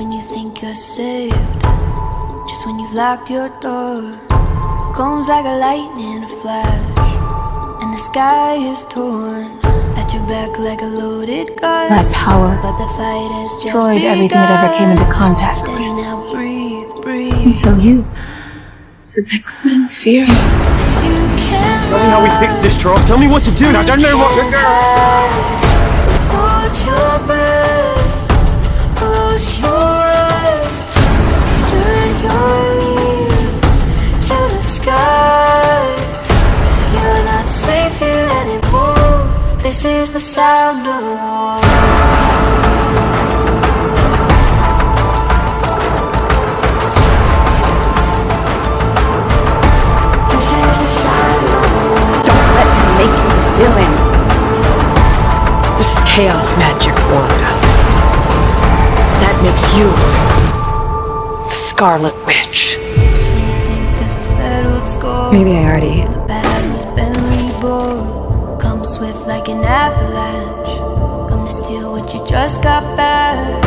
when you think you're saved, just when you've locked your door, comes like a lightning flash, and the sky is torn at your back like a loaded gun. My power but the fight has destroyed everything that ever came into contact with me. Now breathe, breathe. Until you. It makes me fear. Tell me how we fix this, Charles. Tell me what to do. I don't know what to do. Hold your breath, close your eyes, turn your ear to the sky. You're not safe here anymore. This is the sound of war. Make you the villain. This is chaos magic, Wanda. That makes you the Scarlet Witch. Just when you think there's a settled score, Maybe I already. the battle has been reborn. Come swift like an avalanche, come to steal what you just got back.